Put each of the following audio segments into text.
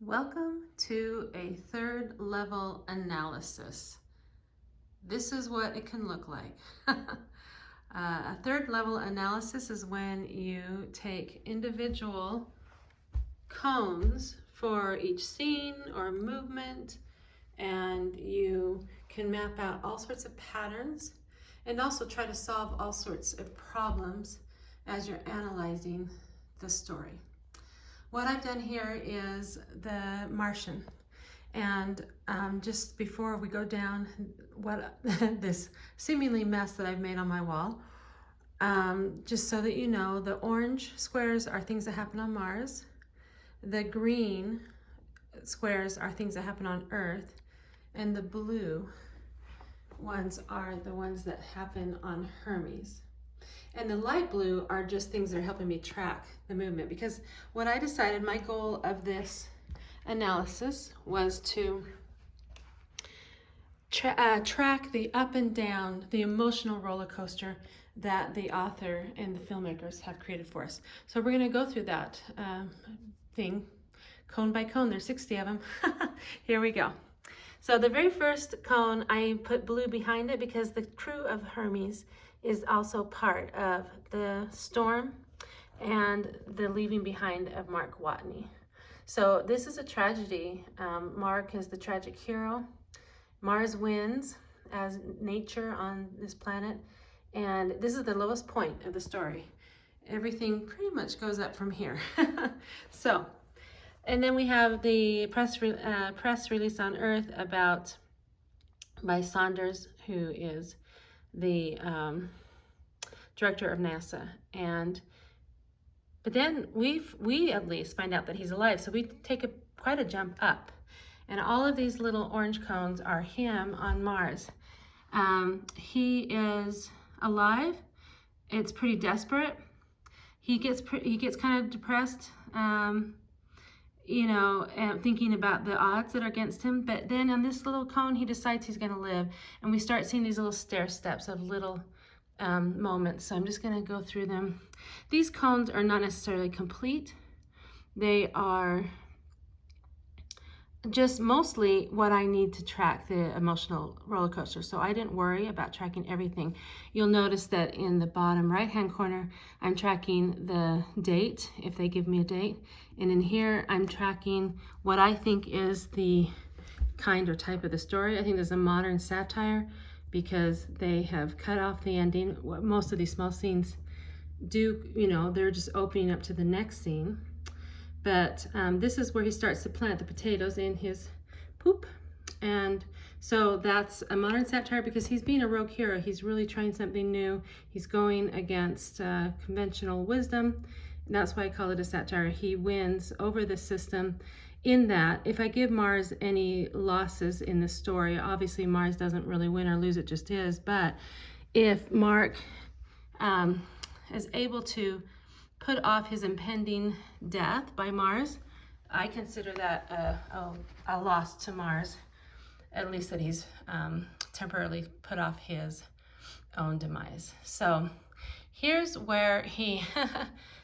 Welcome to a third level analysis. This is what it can look like. A third level analysis is when you take individual cones for each scene or movement, and you can map out all sorts of patterns and also try to solve all sorts of problems as you're analyzing the story. What I've done here is the Martian. And just before we go down what this seemingly mess that I've made on my wall, just so that you know, the orange squares are things that happen on Mars. The green squares are things that happen on Earth. And the blue ones are the ones that happen on Hermes. And the light blue are just things that are helping me track the movement, because what I decided, my goal of this analysis was to track the up and down, the emotional roller coaster that the author and the filmmakers have created for us. So we're going to go through that thing, cone by cone. There's 60 of them. Here we go. So the very first cone, I put blue behind it because the crew of Hermes is also part of the storm and the leaving behind of Mark Watney. So this is a tragedy. Mark is the tragic hero. Mars wins as nature on this planet, and this is the lowest point of the story. Everything pretty much goes up from here. So, and then we have the press release on Earth by Saunders, who is the director of NASA, but then we at least find out that he's alive, so we take quite a jump up, and all of these little orange cones are him on Mars. He is alive. It's pretty desperate. He gets kind of depressed, thinking about the odds that are against him. But then on this little cone, he decides he's going to live, and we start seeing these little stair steps of little moments. So I'm just going to go through them. These cones are not necessarily complete. They are just mostly what I need to track the emotional roller coaster. So I didn't worry about tracking everything. You'll notice that in the bottom right hand corner, I'm tracking the date, if they give me a date. And in here, I'm tracking what I think is the kind or type of the story. I think there's a modern satire, because they have cut off the ending. What most of these small scenes do, they're just opening up to the next scene. But this is where he starts to plant the potatoes in his poop. And so that's a modern satire, because he's being a rogue hero. He's really trying something new. He's going against conventional wisdom. And that's why I call it a satire. He wins over the system, in that if I give Mars any losses in the story, obviously Mars doesn't really win or lose, it just is. But if Mark is able to put off his impending death by Mars, I consider that a loss to Mars, at least that he's temporarily put off his own demise. So here's where he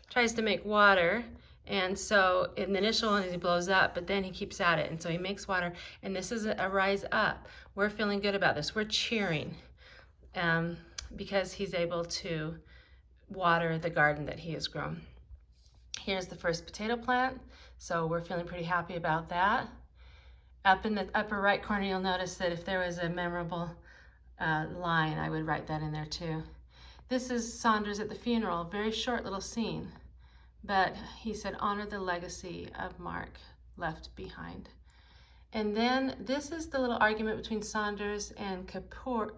tries to make water. And so in the initial one, he blows up, but then he keeps at it. And so he makes water, and this is a rise up. We're feeling good about this. We're cheering because he's able to water the garden that he has grown. Here's the first potato plant. So we're feeling pretty happy about that. Up in the upper right corner, you'll notice that if there was a memorable line, I would write that in there too. This is Saunders at the funeral, very short little scene. But he said, honor the legacy of Mark left behind. And then this is the little argument between Saunders and Kapoor.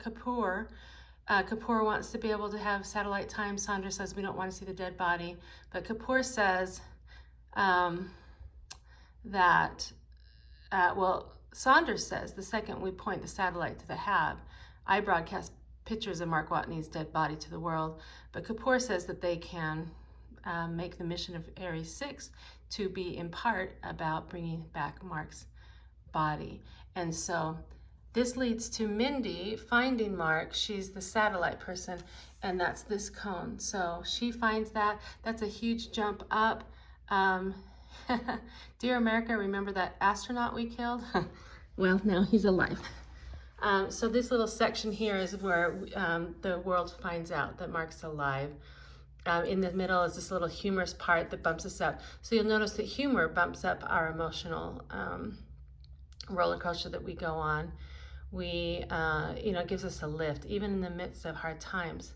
Kapoor wants to be able to have satellite time. Saunders says we don't want to see the dead body. But Kapoor says Saunders says, the second we point the satellite to the Hab, I broadcast pictures of Mark Watney's dead body to the world. But Kapoor says that they can make the mission of Ares 6 to be in part about bringing back Mark's body. And so this leads to Mindy finding Mark. She's the satellite person, and that's this cone. So she finds that. That's a huge jump up. Dear America, remember that astronaut we killed? Well, now he's alive. So this little section here is where the world finds out that Mark's alive. In the middle is this little humorous part that bumps us up. So you'll notice that humor bumps up our emotional roller coaster that we go on. It gives us a lift, even in the midst of hard times.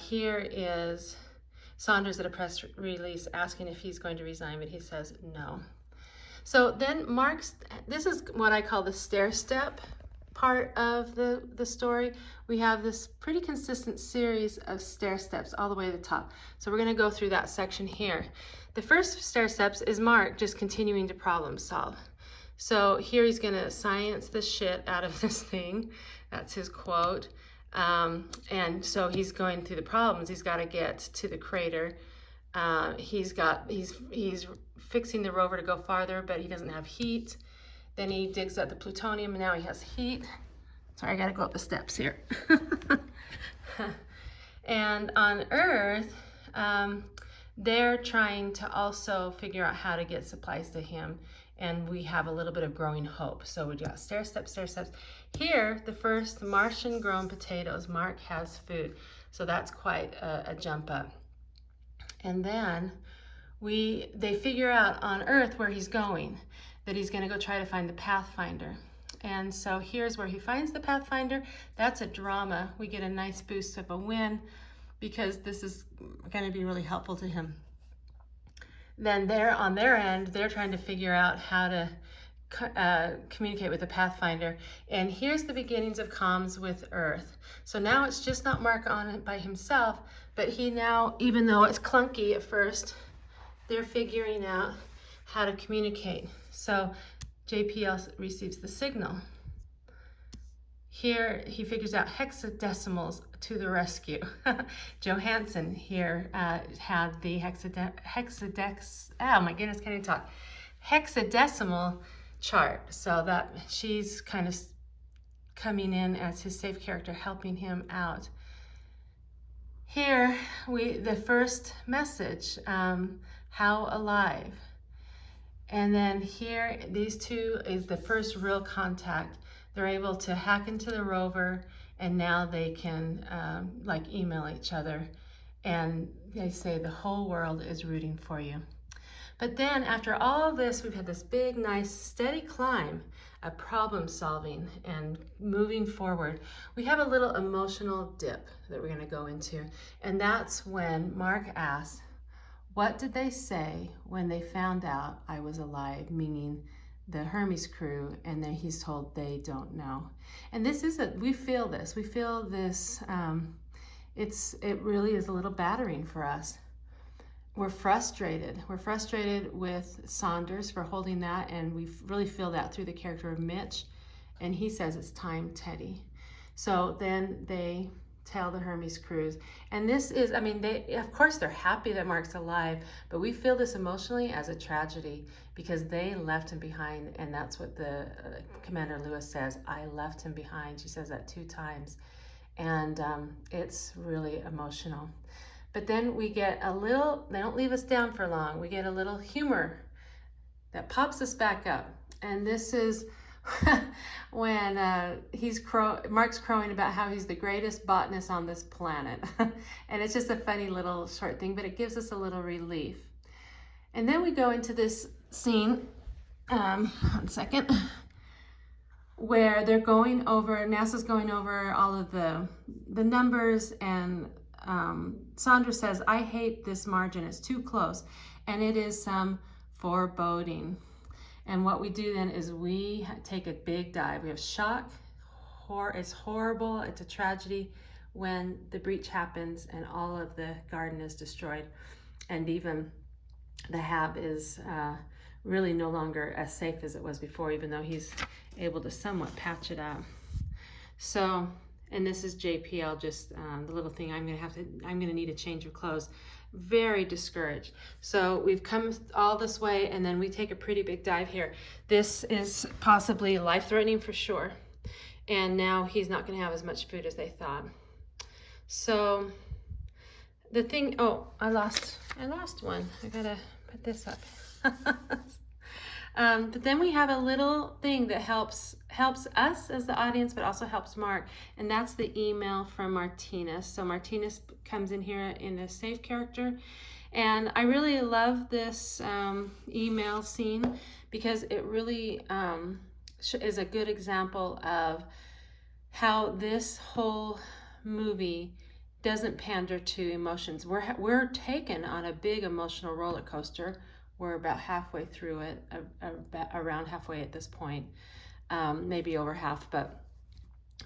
Here is Saunders at a press release asking if he's going to resign, but he says no. So then this is what I call the stair step part of the story. We have this pretty consistent series of stair steps all the way to the top. So we're going to go through that section here. The first stair steps is Mark just continuing to problem solve. So here he's going to science the shit out of this thing. That's his quote. And so he's going through the problems. He's got to get to the crater. He's fixing the rover to go farther, but he doesn't have heat. Then he digs up the plutonium, and now he has heat. Sorry, I got to go up the steps here. And on Earth, they're trying to also figure out how to get supplies to him. And we have a little bit of growing hope. So we got stair steps, stair steps. Here, the first Martian grown potatoes. Mark has food. So that's quite a jump up. And then they figure out on Earth where he's going, that he's going to go try to find the Pathfinder. And so here's where he finds the Pathfinder. That's a drama. We get a nice boost of a win because this is going to be really helpful to him. Then on their end, they're trying to figure out how to communicate with the Pathfinder. And here's the beginnings of comms with Earth. So now it's just not Mark on it by himself, but he now, even though it's clunky at first, they're figuring out how to communicate. So JPL receives the signal. Here he figures out hexadecimals to the rescue. Johansson here had the hexadecimal chart. So that she's kind of coming in as his safe character, helping him out. Here the first message, how alive. And then here, these two is the first real contact. They're able to hack into the rover, and now they can email each other. And they say the whole world is rooting for you. But then after all this, we've had this big, nice, steady climb of problem solving and moving forward. We have a little emotional dip that we're going to go into. And that's when Mark asks, what did they say when they found out I was alive? Meaning the Hermes crew, and then he's told they don't know. And we feel this. We feel this, it really is a little battering for us. We're frustrated. We're frustrated with Saunders for holding that, and we really feel that through the character of Mitch. And he says, it's time, Teddy. So then they tell the Hermes crews. And this is, of course they're happy that Mark's alive, but we feel this emotionally as a tragedy because they left him behind. And that's what the Commander Lewis says, I left him behind. She says that 2 times. And it's really emotional. But then we get they don't leave us down for long. We get a little humor that pops us back up. And this is when Mark's crowing about how he's the greatest botanist on this planet. And it's just a funny little short thing, but it gives us a little relief. And then we go into this scene, 1 second, where NASA's going over all of the numbers, and Saunders says, I hate this margin, it's too close. And it is some foreboding. And what we do then is we take a big dive. We have shock, it's horrible, it's a tragedy when the breach happens and all of the garden is destroyed. And even the hab is really no longer as safe as it was before, even though he's able to somewhat patch it up. So, and this is JPL, just the little thing, I'm gonna need a change of clothes. Very discouraged. So we've come all this way, and then we take a pretty big dive here. This is possibly life-threatening for sure. And now he's not gonna have as much food as they thought. So the thing, I lost one. I gotta put this up. But then we have a little thing that helps us as the audience, but also helps Mark, and that's the email from Martinez. So Martinez comes in here in a safe character, and I really love this email scene because it really is a good example of how this whole movie doesn't pander to emotions. We're taken on a big emotional roller coaster. We're about halfway through it, around halfway at this point, maybe over half, but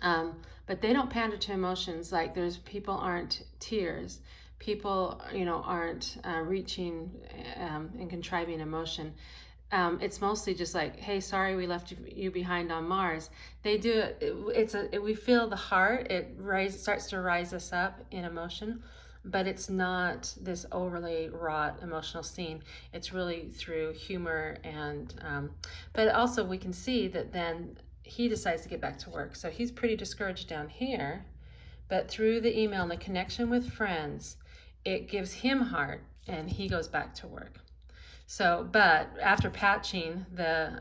they don't pander to emotions. Like people aren't tears, people aren't reaching and contriving emotion. It's mostly just like, hey, sorry we left you behind on Mars. They do it. We feel the heart. It starts to rise us up in emotion, but it's not this overly wrought emotional scene. It's really through humor and, but also we can see that then he decides to get back to work. So he's pretty discouraged down here, but through the email and the connection with friends, it gives him heart and he goes back to work. So, but after patching the,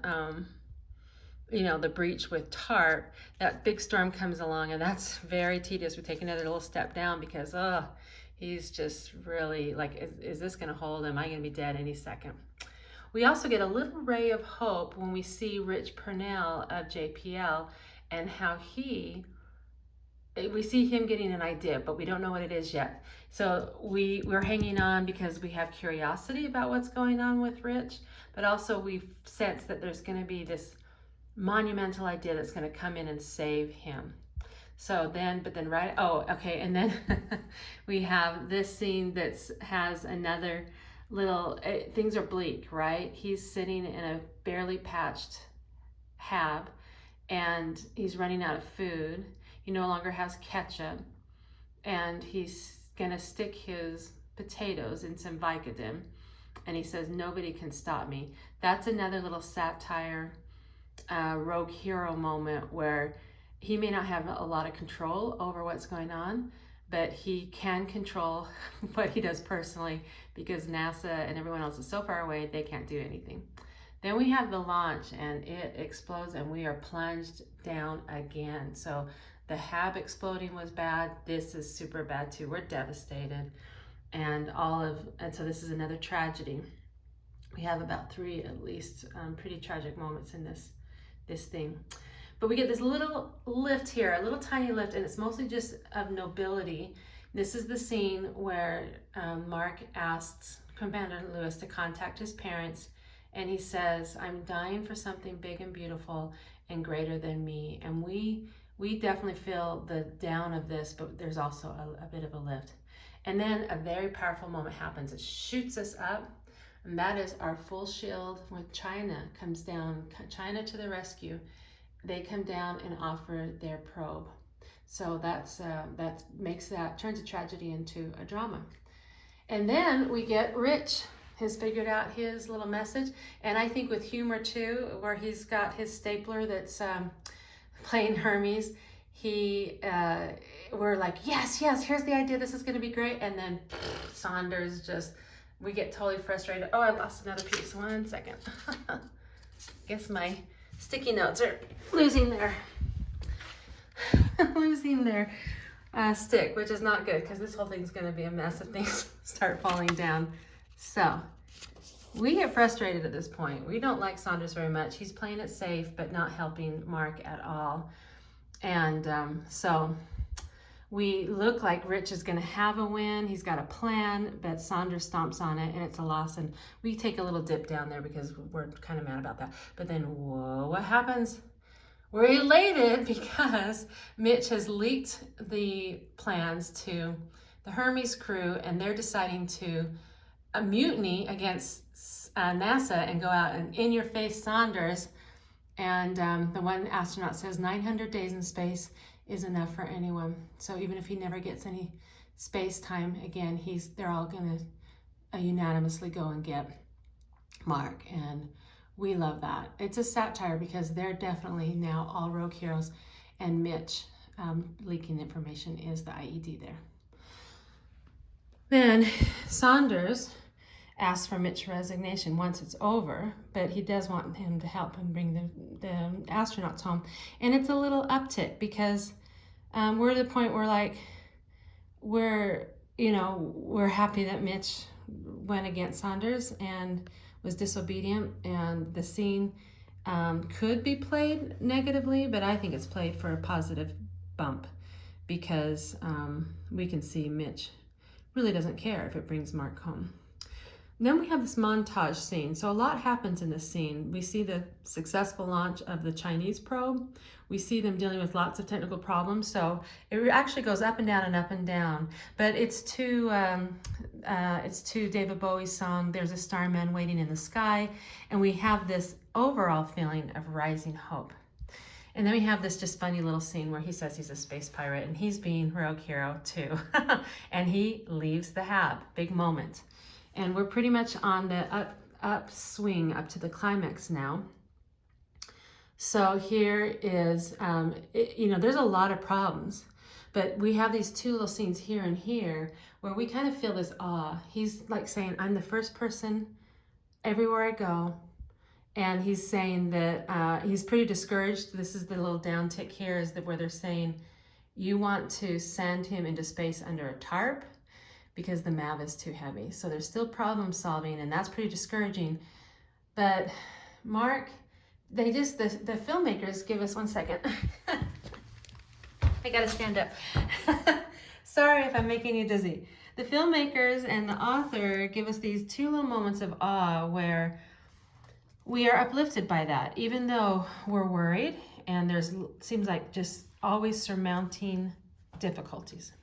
the breach with tarp, that big storm comes along, and that's very tedious. We take another little step down because, he's just really like, is this going to hold? Am I going to be dead any second? We also get a little ray of hope when we see Rich Purnell of JPL and how we see him getting an idea, but we don't know what it is yet. So we're hanging on because we have curiosity about what's going on with Rich, but also we sense that there's going to be this monumental idea that's going to come in and save him. So then, and then we have this scene that has another little, things are bleak, right? He's sitting in a barely patched hab and he's running out of food. He no longer has ketchup, and he's gonna stick his potatoes in some Vicodin, and he says, nobody can stop me. That's another little satire, rogue hero moment where he may not have a lot of control over what's going on, but he can control what he does personally because NASA and everyone else is so far away, they can't do anything. Then we have the launch and it explodes and we are plunged down again. So the hab exploding was bad. This is super bad too. We're devastated. And so this is another tragedy. We have about 3 at least pretty tragic moments in this thing. But we get this little lift here, a little tiny lift, and it's mostly just of nobility. This is the scene where Mark asks Commander Lewis to contact his parents, and he says, I'm dying for something big and beautiful and greater than me. And we definitely feel the down of this, but there's also a bit of a lift. And then a very powerful moment happens. It shoots us up, and that is our full shield when China comes down, China to the rescue. They come down and offer their probe. So turns a tragedy into a drama. And then we get Rich has figured out his little message, and I think with humor too, where he's got his stapler that's playing Hermes. We're like, yes, here's the idea, this is gonna be great, and then Saunders we get totally frustrated. Oh, I lost another piece, 1 second. Guess my sticky notes are losing their stick, which is not good because this whole thing's gonna be a mess if things start falling down. So we get frustrated at this point. We don't like Saunders very much. He's playing it safe, but not helping Mark at all. And so we look like Rich is gonna have a win. He's got a plan, but Saunders stomps on it and it's a loss. And we take a little dip down there because we're kind of mad about that. But then, whoa, what happens? We're elated because Mitch has leaked the plans to the Hermes crew and they're deciding to mutiny against NASA and go out and in-your-face Saunders. And the one astronaut says 900 days in space is enough for anyone. So even if he never gets any space time again, they're all gonna unanimously go and get Mark. And we love that. It's a satire because they're definitely now all rogue heroes, and Mitch leaking information is the IED there. Then Saunders, ask for Mitch's resignation once it's over, but he does want him to help him bring the astronauts home. And it's a little uptick because we're at the point where like we're happy that Mitch went against Saunders and was disobedient, and the scene could be played negatively, but I think it's played for a positive bump because we can see Mitch really doesn't care if it brings Mark home. Then we have this montage scene. So a lot happens in this scene. We see the successful launch of the Chinese probe. We see them dealing with lots of technical problems. So it actually goes up and down and up and down. But it's to David Bowie's song, There's a Starman Waiting in the Sky. And we have this overall feeling of rising hope. And then we have this just funny little scene where he says he's a space pirate and he's being rogue hero too. And he leaves the hab. Big moment. And we're pretty much on the upswing up to the climax now. So here is, there's a lot of problems, but we have these two little scenes here and here where we kind of feel this awe. He's like saying, I'm the first person everywhere I go. And he's saying that he's pretty discouraged. This is the little down tick here is where they're saying, you want to send him into space under a tarp because the MAV is too heavy. So there's still problem solving, and that's pretty discouraging. But Mark, the filmmakers give us 1 second. I gotta stand up. Sorry if I'm making you dizzy. The filmmakers and the author give us these two little moments of awe where we are uplifted by that, even though we're worried and seems like just always surmounting difficulties.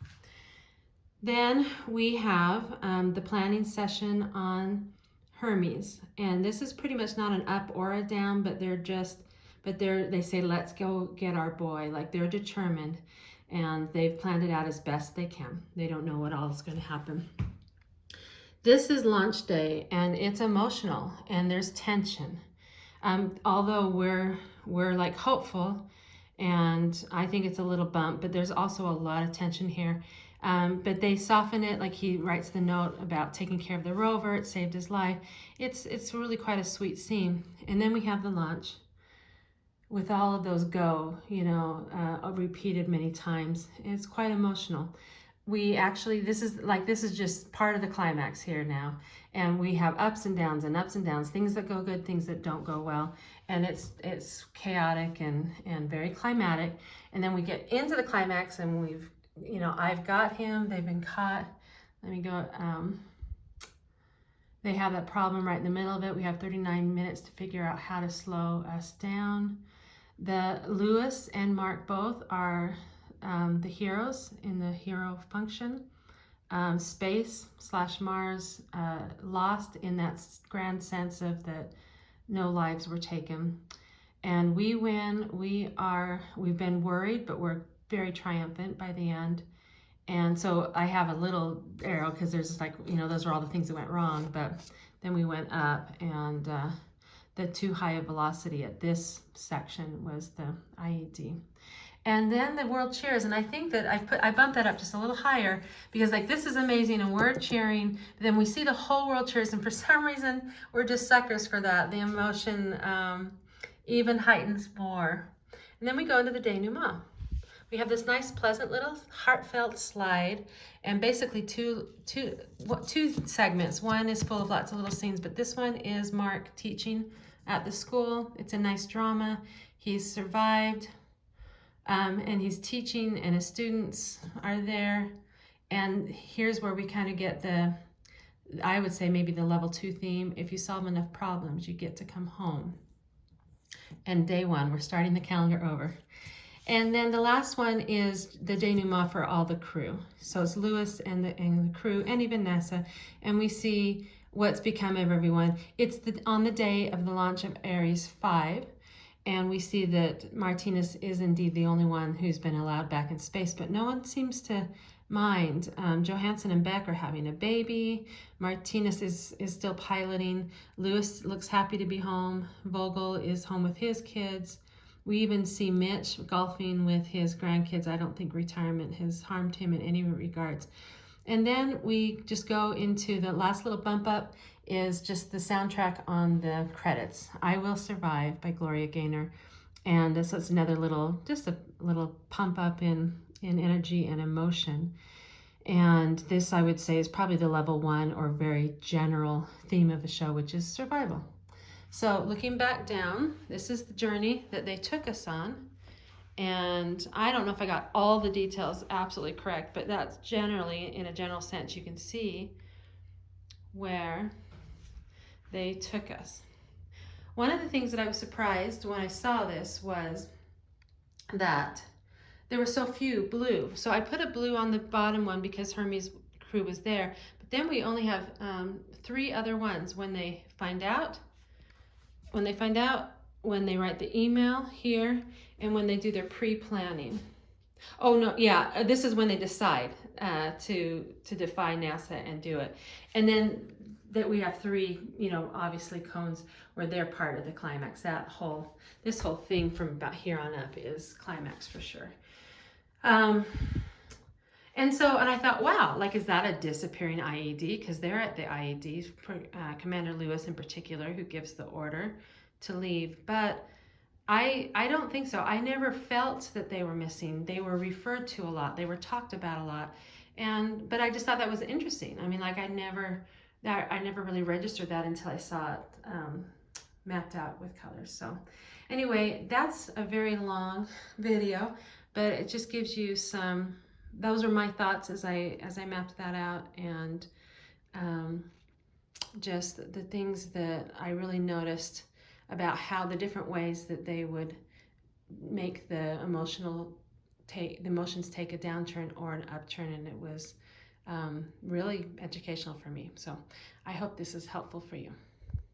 Then we have the planning session on Hermes, and this is pretty much not an up or a down, but they say, let's go get our boy. Like they're determined, and they've planned it out as best they can. They don't know what all is going to happen. This is launch day, and it's emotional, and there's tension. Although we're like hopeful, and I think it's a little bump, but there's also a lot of tension here. But they soften it, like he writes the note about taking care of the rover. It saved his life. It's really quite a sweet scene. And then we have the launch with all of those repeated many times. It's quite emotional. We actually, this is just part of the climax here now. And we have ups and downs, things that go good, things that don't go well. And it's chaotic and very climatic. And then we get into the climax and I've got him, they've been caught. Let me go, they have that problem right in the middle of it. We have 39 minutes to figure out how to slow us down. Lewis and Mark both are the heroes in the hero function. Space/Mars lost in that grand sense of that no lives were taken. And we win. We've been worried, but we're very triumphant by the end. And so I have a little arrow because there's those are all the things that went wrong, but then we went up, and the too high a velocity at this section was the IED. And then the world cheers, and I think that I bumped that up just a little higher because this is amazing and we're cheering, but then we see the whole world cheers, and for some reason we're just suckers for that. The emotion even heightens more. And then we go into the denouement. We have this nice, pleasant little heartfelt slide, and basically two segments. One is full of lots of little scenes, but this one is Mark teaching at the school. It's a nice drama. He's survived, and he's teaching, and his students are there. And here's where we kind of get I would say maybe the level 2 theme. If you solve enough problems, you get to come home. And day 1, we're starting the calendar over. And then the last one is the denouement for all the crew. So it's Lewis and the crew, and even NASA, and we see what's become of everyone. It's on the day of the launch of Ares 5, and we see that Martinez is indeed the only one who's been allowed back in space, but no one seems to mind. Johansson and Beck are having a baby. Martinez is still piloting. Lewis looks happy to be home. Vogel is home with his kids. We even see Mitch golfing with his grandkids. I don't think retirement has harmed him in any regards. And then we just go into the last little bump up is just the soundtrack on the credits. I Will Survive by Gloria Gaynor. And so it's another little, just a little pump up in energy and emotion. And this, I would say, is probably the level 1 or very general theme of the show, which is survival. So looking back down, this is the journey that they took us on. And I don't know if I got all the details absolutely correct, but that's generally, in a general sense, you can see where they took us. One of the things that I was surprised when I saw this was that there were so few blue. So I put a blue on the bottom one because Hermes' crew was there, but then we only have 3 other ones. When they find out, when they write the email here, and when they do their pre-planning. Oh no, yeah, this is when they decide to defy NASA and do it. And then that we have 3, obviously cones where they're part of the climax. This whole thing from about here on up is climax for sure. And I thought, wow, like, is that a disappearing IED? Because they're at the IED, Commander Lewis in particular, who gives the order to leave. But I don't think so. I never felt that they were missing. They were referred to a lot. They were talked about a lot. But I just thought that was interesting. I mean, like, I never really registered that until I saw it mapped out with colors. So anyway, that's a very long video, but it just gives you those are my thoughts as I mapped that out, and just the things that I really noticed about how the different ways that they would make the emotions take a downturn or an upturn, and it was really educational for me. So I hope this is helpful for you.